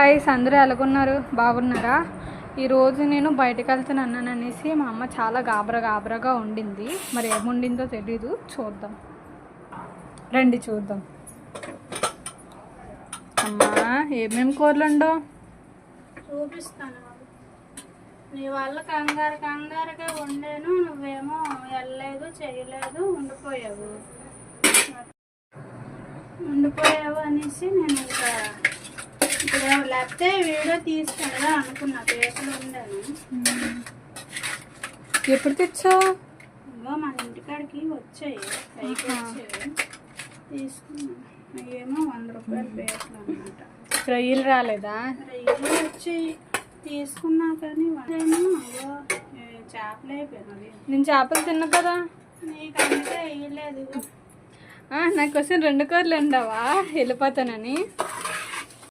Guys, అందరూ ఎలాగున్నారు? బాగున్నారా? ఈరోజు నేను బయటకు వెళ్తున్నాను అనేసి మా అమ్మ చాలా గాబరాగా వండింది. మరి ఏం వండిందో తెలీదు, చూద్దాం రండి చూద్దాం. అమ్మా ఏమేమి కూరలు ఉండవు చూపిస్తాను. నీ వల్ల కంగారుగా వండాను, నువ్వేమో వెళ్ళలేదు చేయలేదు, ఉండిపోయావు అనేసి నేను ఇంకా ఇప్పుడు లేకపోతే వీడియో తీసుకెళ్ళదా అనుకున్నా. పేపర్లు ఉండాను. ఎప్పుడు తెచ్చావు? ఇంకా మన ఇంటికాడికి వచ్చాయి, పైకి వచ్చాయి, తీసుకున్నాను. ఏమో 100 రూపాయలు పేపర్లు అనమాట. రొయ్యలు రాలేదా? రొయ్యలు వచ్చాయి, తీసుకున్నా కానీ ఏమో చేపలు అయిపోయినది. నేను చేపలు తిన్నా కదా, నీకు అందుకే వేయలేదు. నాకోసం 2 కూరలు ఉండవా? వెళ్ళిపోతానని.